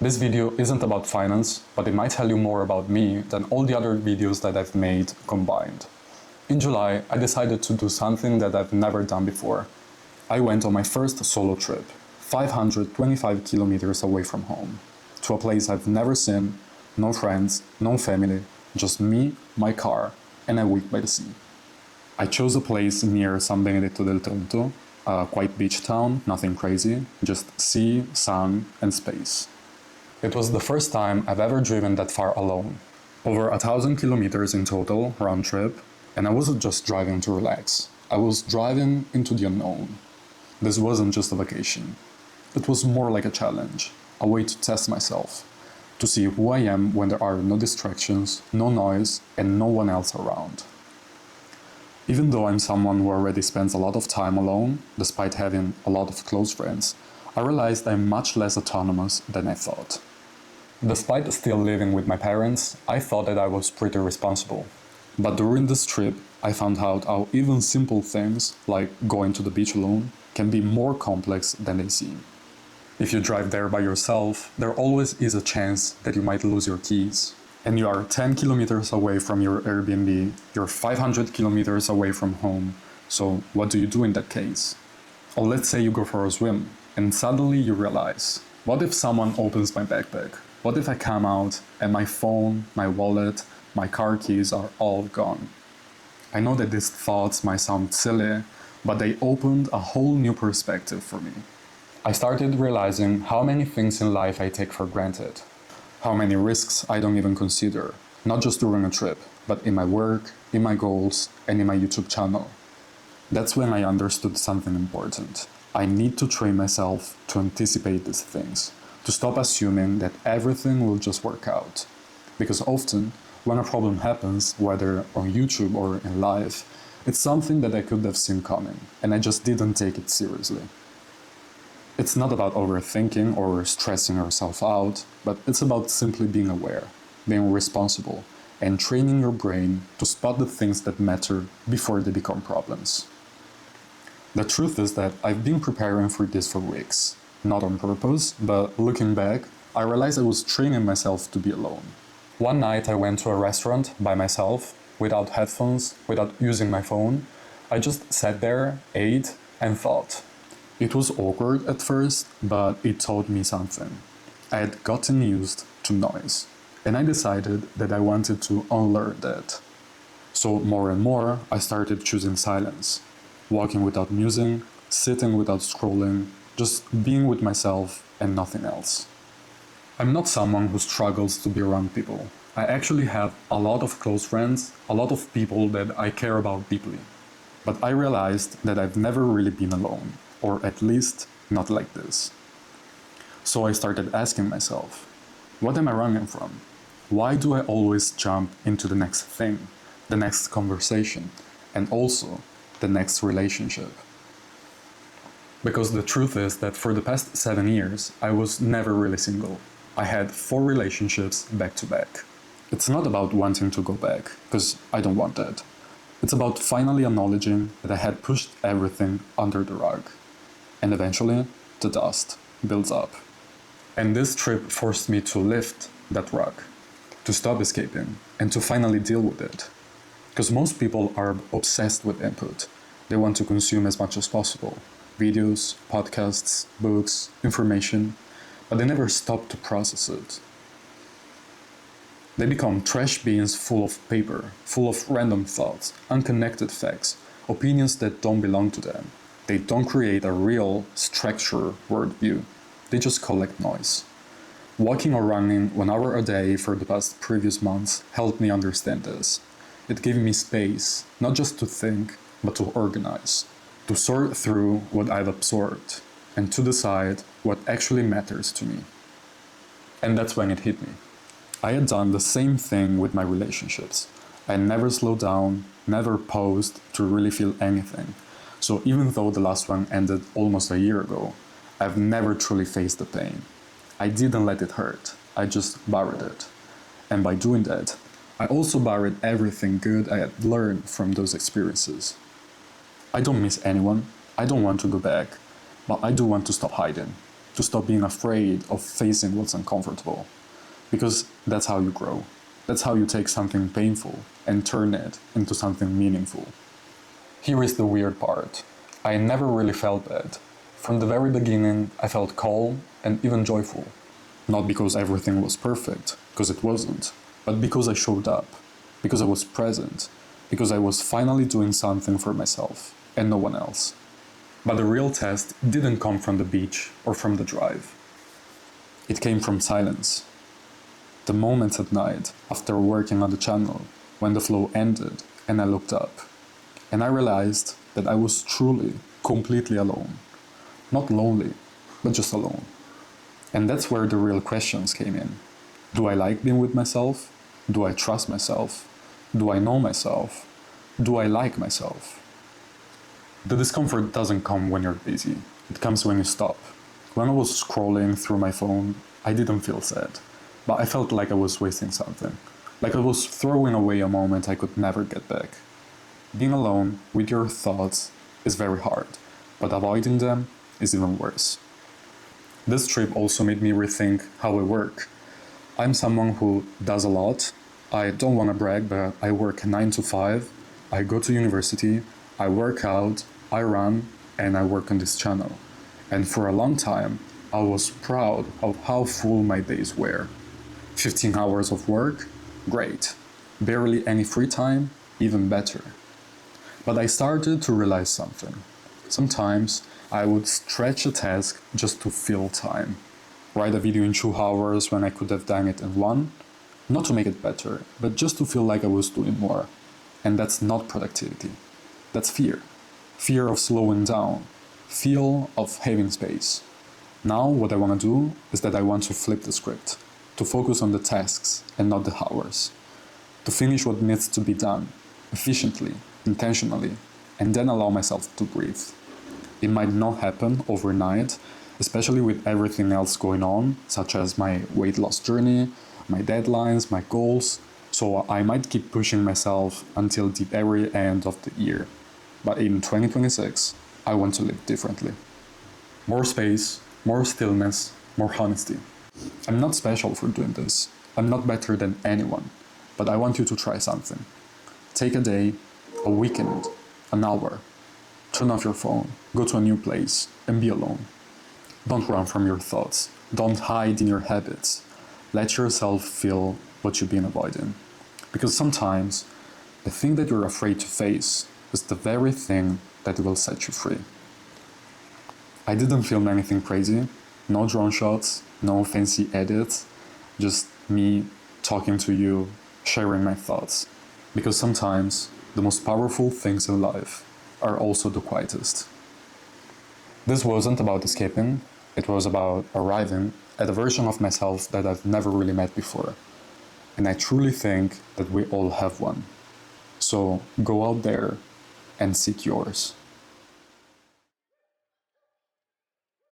This video isn't about finance, but it might tell you more about me than all the other videos that I've made combined. In July, I decided to do something that I've never done before. I went on my first solo trip, 525 kilometers away from home, to a place I've never seen, no friends, no family, just me, my car, and a week by the sea. I chose a place near San Benedetto del Tronto, a quiet beach town, nothing crazy, just sea, sun, and space. It was the first time I've ever driven that far alone. Over 1,000 kilometers in total, round trip, and I wasn't just driving to relax. I was driving into the unknown. This wasn't just a vacation. It was more like a challenge, a way to test myself, to see who I am when there are no distractions, no noise, and no one else around. Even though I'm someone who already spends a lot of time alone, despite having a lot of close friends, I realized I'm much less autonomous than I thought. Despite still living with my parents, I thought that I was pretty responsible. But during this trip, I found out how even simple things, like going to the beach alone, can be more complex than they seem. If you drive there by yourself, there always is a chance that you might lose your keys. And you are 10 kilometers away from your Airbnb, you're 500 kilometers away from home, so what do you do in that case? Or let's say you go for a swim, and suddenly you realize, what if someone opens my backpack? What if I come out and my phone, my wallet, my car keys are all gone? I know that these thoughts might sound silly, but they opened a whole new perspective for me. I started realizing how many things in life I take for granted. How many risks I don't even consider, not just during a trip, but in my work, in my goals, and in my YouTube channel. That's when I understood something important. I need to train myself to anticipate these things, to stop assuming that everything will just work out. Because often, when a problem happens, whether on YouTube or in life, it's something that I could have seen coming, and I just didn't take it seriously. It's not about overthinking or stressing yourself out, but it's about simply being aware, being responsible, and training your brain to spot the things that matter before they become problems. The truth is that I've been preparing for this for weeks. Not on purpose, but looking back, I realized I was training myself to be alone. One night I went to a restaurant by myself, without headphones, without using my phone. I just sat there, ate, and thought. It was awkward at first, but it taught me something. I had gotten used to noise, and I decided that I wanted to unlearn that. So more and more, I started choosing silence, walking without music, sitting without scrolling, just being with myself and nothing else. I'm not someone who struggles to be around people. I actually have a lot of close friends, a lot of people that I care about deeply. But I realized that I've never really been alone, or at least not like this. So I started asking myself, what am I running from? Why do I always jump into the next thing, the next conversation, and also the next relationship? Because the truth is that for the past 7 years, I was never really single. I had 4 relationships back to back. It's not about wanting to go back, because I don't want that. It's about finally acknowledging that I had pushed everything under the rug. And eventually, the dust builds up. And this trip forced me to lift that rug, to stop escaping, and to finally deal with it. Because most people are obsessed with input. They want to consume as much as possible. Videos, podcasts, books, information, but they never stop to process it. They become trash bins full of paper, full of random thoughts, unconnected facts, opinions that don't belong to them. They don't create a real, structured worldview. They just collect noise. Walking or running 1 hour a day for the past previous months helped me understand this. It gave me space, not just to think, but to organize, to sort through what I've absorbed, and to decide what actually matters to me. And that's when it hit me. I had done the same thing with my relationships. I never slowed down, never paused to really feel anything. So even though the last one ended almost a year ago, I've never truly faced the pain. I didn't let it hurt, I just buried it. And by doing that, I also buried everything good I had learned from those experiences. I don't miss anyone, I don't want to go back, but I do want to stop hiding. to stop being afraid of facing what's uncomfortable. Because that's how you grow. That's how you take something painful and turn it into something meaningful. Here is the weird part. I never really felt bad. From the very beginning, I felt calm and even joyful. Not because everything was perfect, because it wasn't, but because I showed up, because I was present, because I was finally doing something for myself and no one else. But the real test didn't come from the beach or from the drive. It came from silence. The moments at night, after working on the channel, when the flow ended and I looked up, and I realized that I was truly, completely alone. Not lonely, but just alone. And that's where the real questions came in. Do I like being with myself? Do I trust myself? Do I know myself? Do I like myself? The discomfort doesn't come when you're busy. It comes when you stop. When I was scrolling through my phone, I didn't feel sad, but I felt like I was wasting something. Like I was throwing away a moment I could never get back. Being alone with your thoughts is very hard, but avoiding them is even worse. This trip also made me rethink how I work. I'm someone who does a lot. I don't want to brag, but I work 9 to 5. I go to university, I work out, I run, and I work on this channel. And for a long time, I was proud of how full my days were. 15 hours of work? Great. Barely any free time? Even better. But I started to realize something. Sometimes I would stretch a task just to fill time. Write a video in 2 hours when I could have done it in 1. Not to make it better, but just to feel like I was doing more. And that's not productivity. That's fear. Fear of slowing down. Fear of having space. Now what I want to do is that I want to flip the script. To focus on the tasks and not the hours. To finish what needs to be done, efficiently, intentionally, and then allow myself to breathe. It might not happen overnight, especially with everything else going on, such as my weight loss journey, my deadlines, my goals, so I might keep pushing myself until the very end of the year. But in 2026, I want to live differently. More space, more stillness, more honesty. I'm not special for doing this. I'm not better than anyone, but I want you to try something. Take a day, a weekend, an hour. Turn off your phone, go to a new place, and be alone. Don't run from your thoughts. Don't hide in your habits. Let yourself feel what you've been avoiding. Because sometimes, the thing that you're afraid to face is the very thing that will set you free. I didn't film anything crazy. No drone shots, no fancy edits. Just me talking to you, sharing my thoughts. Because sometimes, the most powerful things in life are also the quietest. This wasn't about escaping, it was about arriving at a version of myself that I've never really met before. And I truly think that we all have one. So go out there and seek yours.